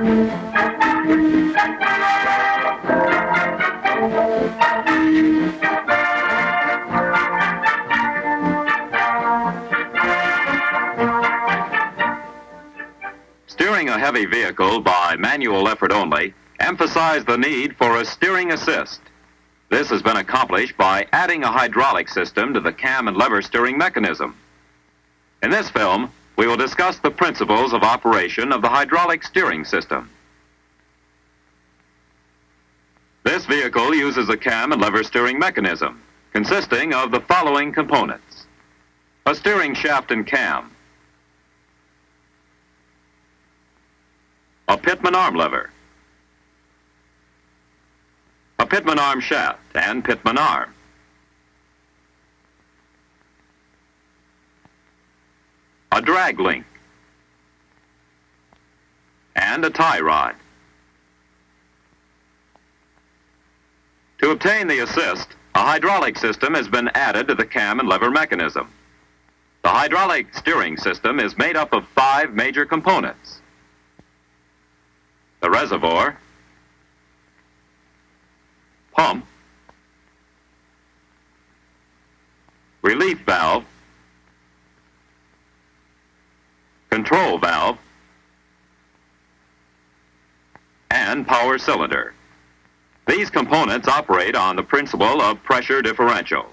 Steering a heavy vehicle by manual effort only emphasized the need for a steering assist. This has been accomplished by adding a hydraulic system to the cam and lever steering mechanism. In this film, we will discuss the principles of operation of the hydraulic steering system. This vehicle uses a cam and lever steering mechanism consisting of the following components: a steering shaft and cam, a pitman arm lever, a pitman arm shaft and pitman arm, a drag link, and a tie rod. To obtain the assist, a hydraulic system has been added to the cam and lever mechanism. The hydraulic steering system is made up of 5 major components: the reservoir, pump, relief valve, control valve, and power cylinder. These components operate on the principle of pressure differential.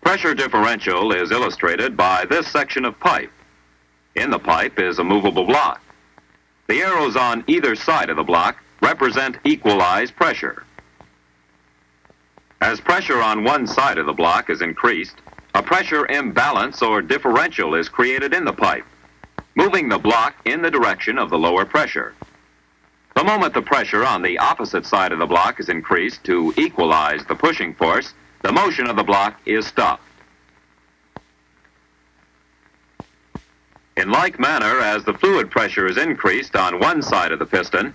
Pressure differential is illustrated by this section of pipe. In the pipe is a movable block. The arrows on either side of the block represent equalized pressure. As pressure on one side of the block is increased, a pressure imbalance or differential is created in the pipe, moving the block in the direction of the lower pressure. The moment the pressure on the opposite side of the block is increased to equalize the pushing force, the motion of the block is stopped. In like manner, as the fluid pressure is increased on one side of the piston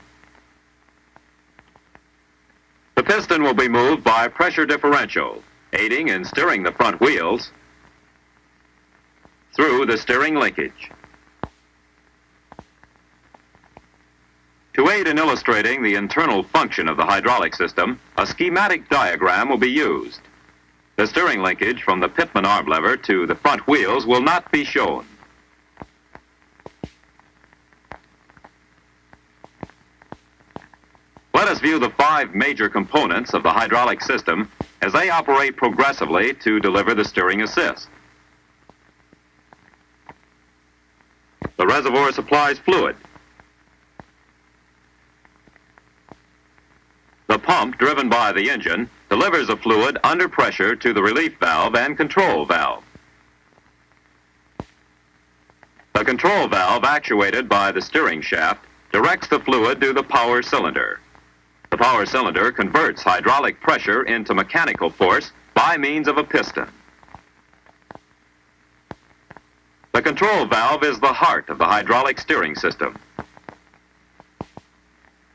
will be moved by pressure differential, aiding in steering the front wheels through the steering linkage. To aid in illustrating the internal function of the hydraulic system, a schematic diagram will be used. The steering linkage from the pitman arm lever to the front wheels will not be shown. Let us view the 5 major components of the hydraulic system as they operate progressively to deliver the steering assist. The reservoir supplies fluid. The pump, driven by the engine, delivers the fluid under pressure to the relief valve and control valve. The control valve, actuated by the steering shaft, directs the fluid to the power cylinder. The power cylinder converts hydraulic pressure into mechanical force by means of a piston. The control valve is the heart of the hydraulic steering system.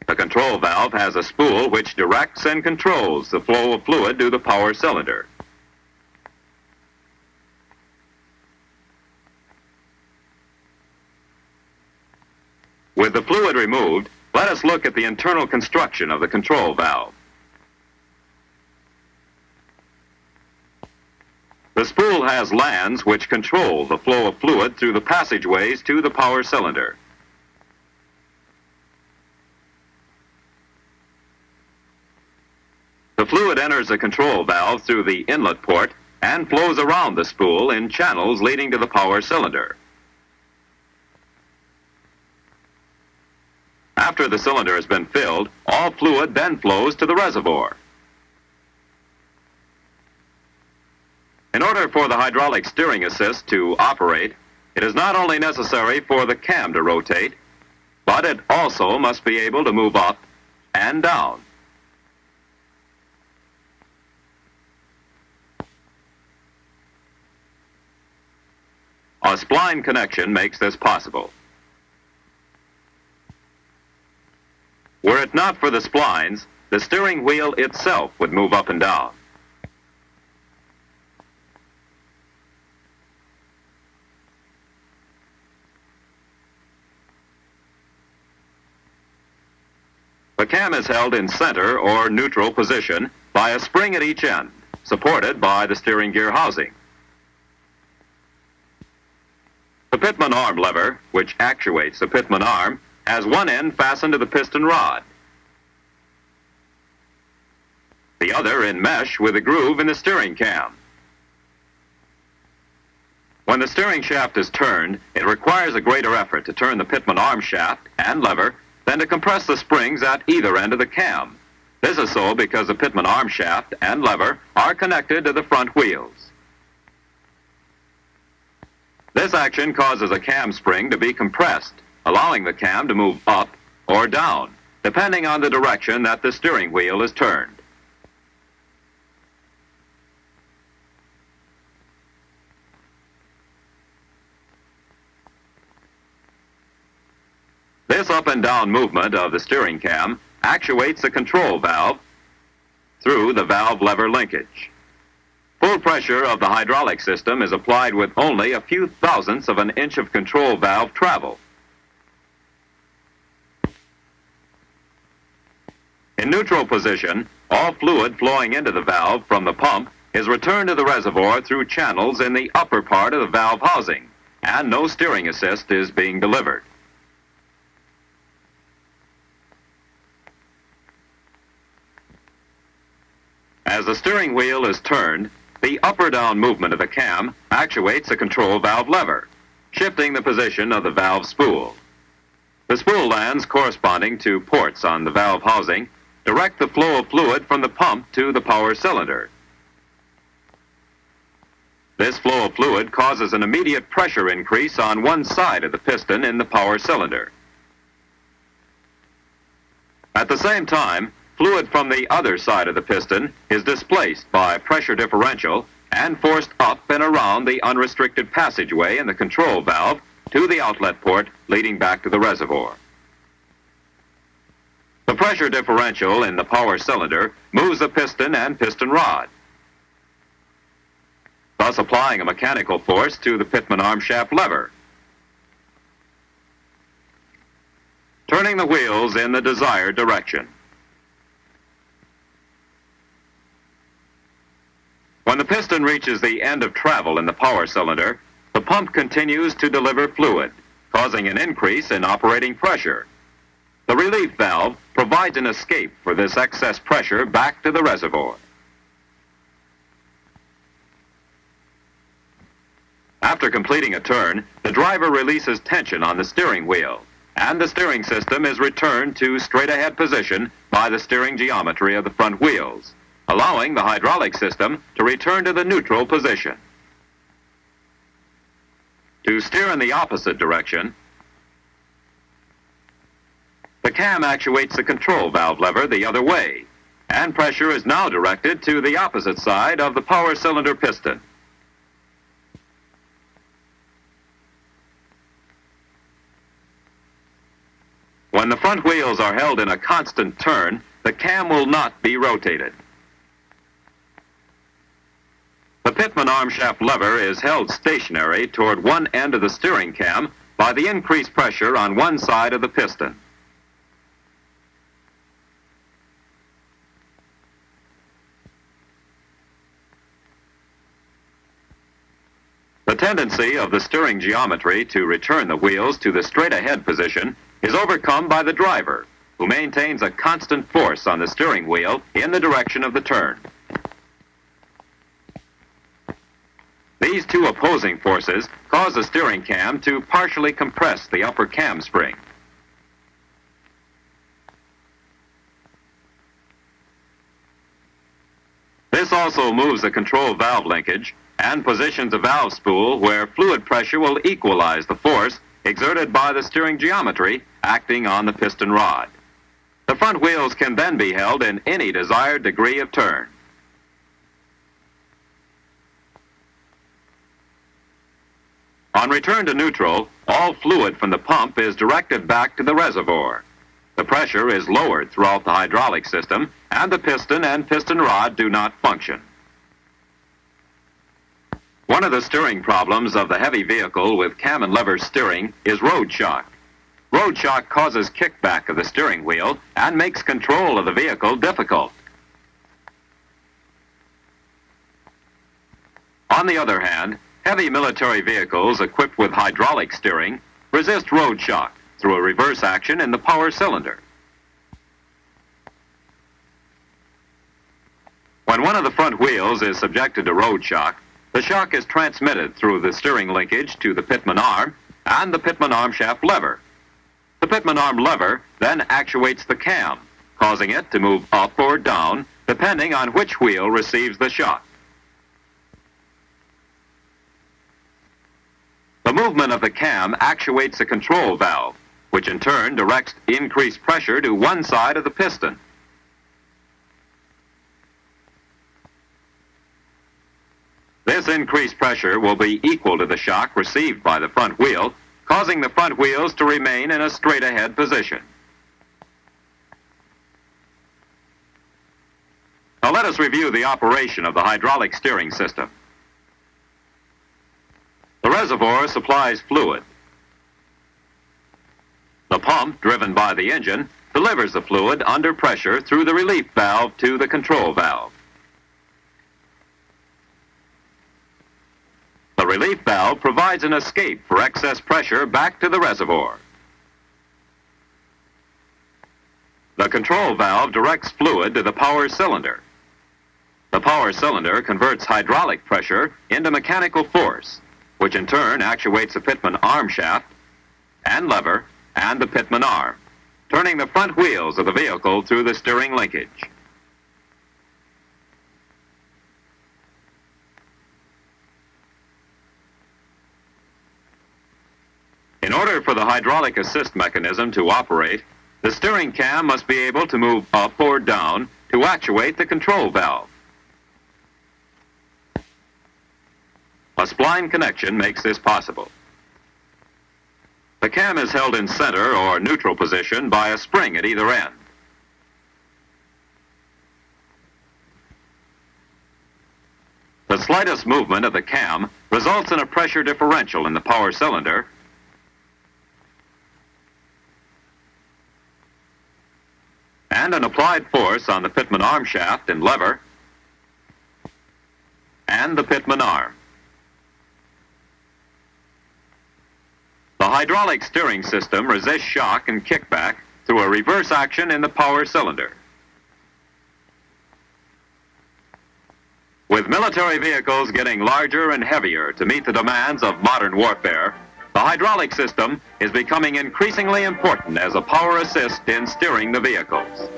The control valve has a spool which directs and controls the flow of fluid to the power cylinder. With the fluid removed, let us look at the internal construction of the control valve. The spool has lands which control the flow of fluid through the passageways to the power cylinder. The fluid enters the control valve through the inlet port and flows around the spool in channels leading to the power cylinder. After the cylinder has been filled, all fluid then flows to the reservoir. In order for the hydraulic steering assist to operate, it is not only necessary for the cam to rotate, but it also must be able to move up and down. A spline connection makes this possible. Were it not for the splines, the steering wheel itself would move up and down. The cam is held in center or neutral position by a spring at each end, supported by the steering gear housing. The pitman arm lever, which actuates the pitman arm, has one end fastened to the piston rod, the other in mesh with a groove in the steering cam. When the steering shaft is turned, it requires a greater effort to turn the pitman arm shaft and lever than to compress the springs at either end of the cam. This is so because the pitman arm shaft and lever are connected to the front wheels. This action causes a cam spring to be compressed, allowing the cam to move up or down, depending on the direction that the steering wheel is turned. This up and down movement of the steering cam actuates the control valve through the valve lever linkage. Full pressure of the hydraulic system is applied with only a few thousandths of an inch of control valve travel. In neutral position, all fluid flowing into the valve from the pump is returned to the reservoir through channels in the upper part of the valve housing, and no steering assist is being delivered. As the steering wheel is turned, the up or down movement of the cam actuates the control valve lever, shifting the position of the valve spool. The spool lands corresponding to ports on the valve housing direct the flow of fluid from the pump to the power cylinder. This flow of fluid causes an immediate pressure increase on one side of the piston in the power cylinder. At the same time, fluid from the other side of the piston is displaced by pressure differential and forced up and around the unrestricted passageway in the control valve to the outlet port leading back to the reservoir. The pressure differential in the power cylinder moves the piston and piston rod, thus applying a mechanical force to the pitman arm shaft lever, turning the wheels in the desired direction. When the piston reaches the end of travel in the power cylinder, the pump continues to deliver fluid, causing an increase in operating pressure. The relief valve provides an escape for this excess pressure back to the reservoir. After completing a turn, the driver releases tension on the steering wheel, and the steering system is returned to straight-ahead position by the steering geometry of the front wheels, allowing the hydraulic system to return to the neutral position. To steer in the opposite direction, the cam actuates the control valve lever the other way, and pressure is now directed to the opposite side of the power cylinder piston. When the front wheels are held in a constant turn, the cam will not be rotated. The pitman arm shaft lever is held stationary toward one end of the steering cam by the increased pressure on one side of the piston. The tendency of the steering geometry to return the wheels to the straight-ahead position is overcome by the driver, who maintains a constant force on the steering wheel in the direction of the turn. These two opposing forces cause the steering cam to partially compress the upper cam spring. This also moves the control valve linkage and positions the valve spool where fluid pressure will equalize the force exerted by the steering geometry acting on the piston rod. The front wheels can then be held in any desired degree of turn. On return to neutral, all fluid from the pump is directed back to the reservoir. The pressure is lowered throughout the hydraulic system, and the piston and piston rod do not function. One of the steering problems of the heavy vehicle with cam and lever steering is road shock. Road shock causes kickback of the steering wheel and makes control of the vehicle difficult. On the other hand, heavy military vehicles equipped with hydraulic steering resist road shock through a reverse action in the power cylinder. When one of the front wheels is subjected to road shock, the shock is transmitted through the steering linkage to the pitman arm and the pitman arm shaft lever. The pitman arm lever then actuates the cam, causing it to move up or down depending on which wheel receives the shock. The movement of the cam actuates the control valve, which in turn directs increased pressure to one side of the piston. This increased pressure will be equal to the shock received by the front wheel, causing the front wheels to remain in a straight-ahead position. Now let us review the operation of the hydraulic steering system. The reservoir supplies fluid. The pump, driven by the engine, delivers the fluid under pressure through the relief valve to the control valve. The relief valve provides an escape for excess pressure back to the reservoir. The control valve directs fluid to the power cylinder. The power cylinder converts hydraulic pressure into mechanical force, which in turn actuates the pitman arm shaft and lever and the pitman arm, turning the front wheels of the vehicle through the steering linkage. In order for the hydraulic assist mechanism to operate, the steering cam must be able to move up or down to actuate the control valve. A spline connection makes this possible. The cam is held in center or neutral position by a spring at either end. The slightest movement of the cam results in a pressure differential in the power cylinder and an applied force on the pitman arm shaft and lever and the pitman arm. The hydraulic steering system resists shock and kickback through a reverse action in the power cylinder. With military vehicles getting larger and heavier to meet the demands of modern warfare, the hydraulic system is becoming increasingly important as a power assist in steering the vehicles.